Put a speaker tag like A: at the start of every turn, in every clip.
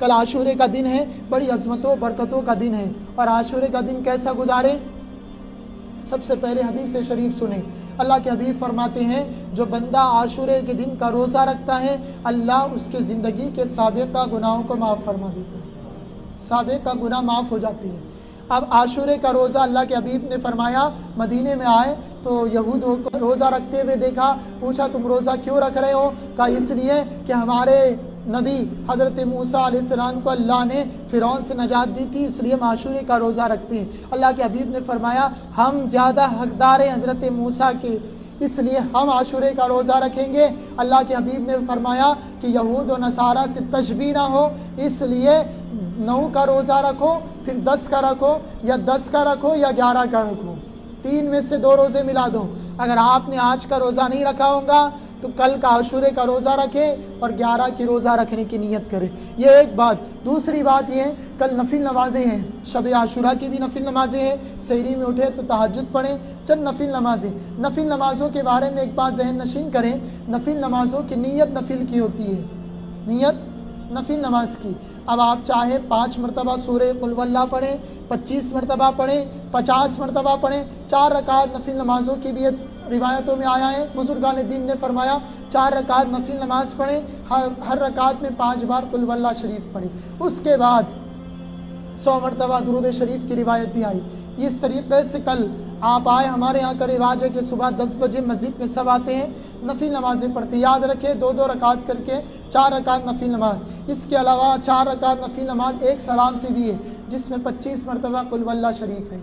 A: کل عاشورے کا دن ہے، بڑی عظمتوں برکتوں کا دن ہے، اور عاشورے کا دن کیسا گزارے؟ سب سے پہلے حدیث شریف سنیں۔ اللہ کے حبیب فرماتے ہیں جو بندہ عاشورے کے دن کا روزہ رکھتا ہے اللہ اس کے زندگی کے سابقہ گناہوں کو معاف فرما دیتا ہے، سابقہ گناہ معاف ہو جاتی ہے۔ اب عاشورے کا روزہ اللہ کے حبیب نے فرمایا، مدینے میں آئے تو یہود کو روزہ رکھتے ہوئے دیکھا، پوچھا تم روزہ کیوں رکھ رہے ہو؟ کہا اس لیے کہ ہمارے نبی حضرت موسیٰ علیہ السلام کو اللہ نے فرعون سے نجات دی تھی، اس لیے ہم عاشورے کا روزہ رکھتے ہیں۔ اللہ کے حبیب نے فرمایا ہم زیادہ حقدار ہیں حضرت موسیٰ کے، اس لیے ہم عاشورے کا روزہ رکھیں گے۔ اللہ کے حبیب نے فرمایا کہ یہود و نصارہ سے تشبیہ نہ ہو، اس لیے 9 کا روزہ رکھو، پھر 10 کا رکھو، یا 10 کا رکھو یا 11 کا رکھو، 3 میں سے 2 روزے ملا دو۔ اگر آپ نے آج کا روزہ نہیں رکھا ہوگا تو کل کا عاشورے کا روزہ رکھیں اور 11 کی روزہ رکھنے کی نیت کریں۔ یہ ایک بات۔ دوسری بات یہ کل نفل نمازیں ہیں، شب عاشورہ کی بھی نفل نمازیں ہیں، سحری میں اٹھے تو تہجد پڑھیں، چند نفل نمازیں۔ نفل نمازوں کے بارے میں ایک بات ذہن نشین کریں، نفل نمازوں کی نیت نفل کی ہوتی ہے، نیت نفل نماز کی۔ اب آپ چاہے 5 مرتبہ سورہ قل واللہ پڑھیں، 25 مرتبہ پڑھیں، 50 مرتبہ پڑھیں۔ 4 رکعت نفل نمازوں کی بھی روایتوں میں آیا ہے، بزرگان دین نے فرمایا 4 رکعت نفل نماز پڑھیں، ہر رکعت میں 5 بار قل واللہ شریف پڑھیں۔ اس کے بعد 100 مرتبہ درود شریف کی روایت بھی آئی۔ اس طریقے سے کل آپ آئے، ہمارے یہاں کا رواج ہے کہ صبح 10 بجے مسجد میں سب آتے ہیں، نفل نمازیں پڑھتے ہیں۔ یاد رکھیں 2 رکعت کر کے 4 رکعت نفل نماز۔ اس کے علاوہ 4 رکعت نفل نماز ایک سلام سے بھی ہے جس میں 25 مرتبہ قل واللہ شریف ہے۔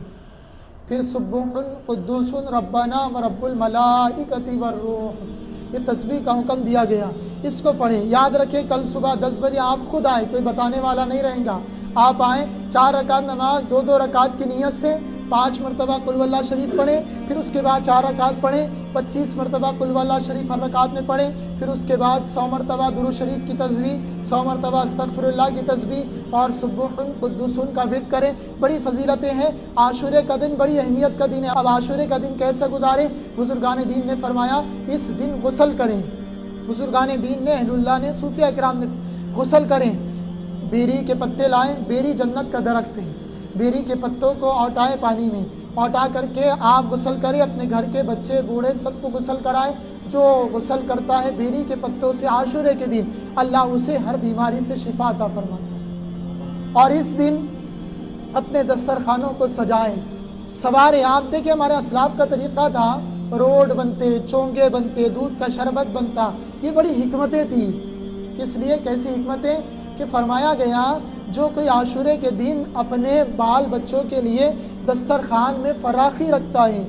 A: پھر سبح قدوس ربنا ورب الملائکۃ والروح، یہ تسبیح کا حکم دیا گیا، اس کو پڑھیں۔ یاد رکھیں کل صبح 10 بجے آپ خود آئے، کوئی بتانے والا نہیں رہیں گا، آپ آئیں، 4 رکعت نماز 2 رکعت کی نیت سے 5 مرتبہ قل واللہ شریف پڑھیں، پھر اس کے بعد 4 رکعت پڑھیں، 25 مرتبہ قل واللہ شریف ہر رکعت میں پڑھیں، پھر اس کے بعد 100 مرتبہ درود شریف کی تسبیح، 100 مرتبہ استغفر اللہ کی تسبیح اور سبح قدوس کا ورد کریں۔ بڑی فضیلتیں ہیں۔ عاشورے کا دن بڑی اہمیت کا دن ہے۔ اب عاشورے کا دن کیسے گزاریں؟ بزرگان دین نے فرمایا اس دن غسل کریں، بزرگان دین نے، اہل اللہ نے، صوفیہ اکرام نے، غسل کریں، بیری کے پتے لائیں، بیری جنت کا درخت ہے، بیری کے پتوں کو اوٹائیں پانی میں، اوٹا کر کے آپ غسل کریں، اپنے گھر کے بچے بوڑھے سب کو غسل کرائیں۔ جو غسل کرتا ہے بیری کے پتوں سے عاشورے کے دن اللہ اسے ہر بیماری سے شفا عطا فرماتا ہے۔ اور اس دن اپنے دسترخوانوں کو سجائیں، سواریں۔ آپ دیکھیں ہمارے اسلاف کا طریقہ تھا، روڈ بنتے، چونگے بنتے، دودھ کا شربت بنتا، یہ بڑی حکمتیں تھیں۔ کس لیے؟ کیسی حکمتیں کہ فرمایا گیا جو کوئی عاشورے کے دن اپنے بال بچوں کے لیے دسترخوان میں فراخی رکھتا ہے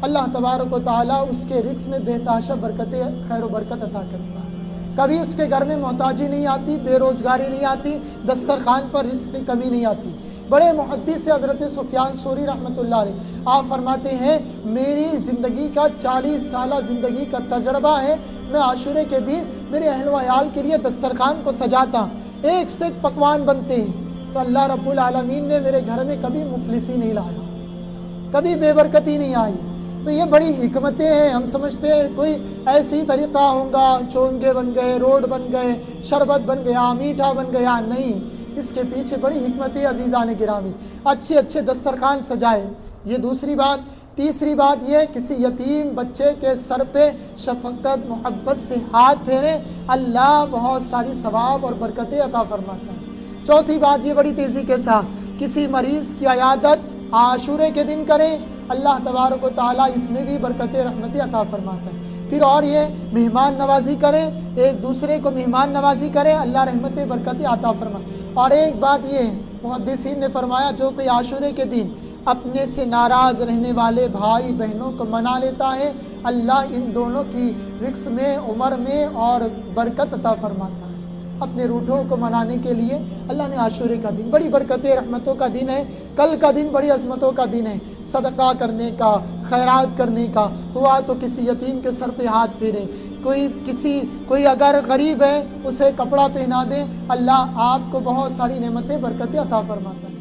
A: اللہ تبارک و تعالیٰ اس کے رزق میں بے تحاشا برکتیں، خیر و برکت عطا کرتا ہے۔ کبھی اس کے گھر میں محتاجی نہیں آتی، بے روزگاری نہیں آتی، دسترخوان پر رزق کی کمی نہیں آتی۔ بڑے محدث حضرت سفیان ثوری رحمۃ اللہ علیہ، آپ فرماتے ہیں میری زندگی کا 40 سالہ زندگی کا تجربہ ہے، میں عاشورے کے دن میرے اہل و عیال کے لیے دسترخوان کو سجاتا، ایک سے ایک پکوان بنتے ہیں، تو اللہ رب العالمین نے میرے گھر میں کبھی مفلسی نہیں لایا، کبھی بے برکتی نہیں آئی۔ تو یہ بڑی حکمتیں ہیں۔ ہم سمجھتے ہیں کوئی ایسی طریقہ ہوگا، چونگے بن گئے، روڈ بن گئے، شربت بن گیا، میٹھا بن گیا، نہیں، اس کے پیچھے بڑی حکمتیں عزیزان گرامی۔ اچھے اچھے دسترخوان سجائے، یہ دوسری بات۔ تیسری بات یہ کسی یتیم بچے کے سر پہ شفقت محبت سے ہاتھ پھیرے، اللہ بہت ساری ثواب اور برکتیں عطا فرماتا ہے۔ چوتھی بات یہ بڑی تیزی کے ساتھ کسی مریض کی عیادت عاشورے کے دن کریں، اللہ تبارک و تعالیٰ اس میں بھی برکتیں رحمتیں عطا فرماتا ہے۔ پھر اور یہ مہمان نوازی کریں، ایک دوسرے کو مہمان نوازی کریں، اللہ رحمتیں برکتیں عطا فرماتا۔ اور ایک بات یہ محدثین نے فرمایا جو کوئی عاشورے کے دن اپنے سے ناراض رہنے والے بھائی بہنوں کو منا لیتا ہے، اللہ ان دونوں کی رزق میں، عمر میں اور برکت عطا فرماتا ہے۔ اپنے روٹھوں کو منانے کے لیے اللہ نے عاشورے کا دن، بڑی برکتیں رحمتوں کا دن ہے۔ کل کا دن بڑی عظمتوں کا دن ہے، صدقہ کرنے کا، خیرات کرنے کا، ہوا تو کسی یتیم کے سر پہ ہاتھ پھیرے، کوئی اگر غریب ہے اسے کپڑا پہنا دے، اللہ آپ کو بہت ساری نعمتیں برکتیں عطا فرماتا ہے۔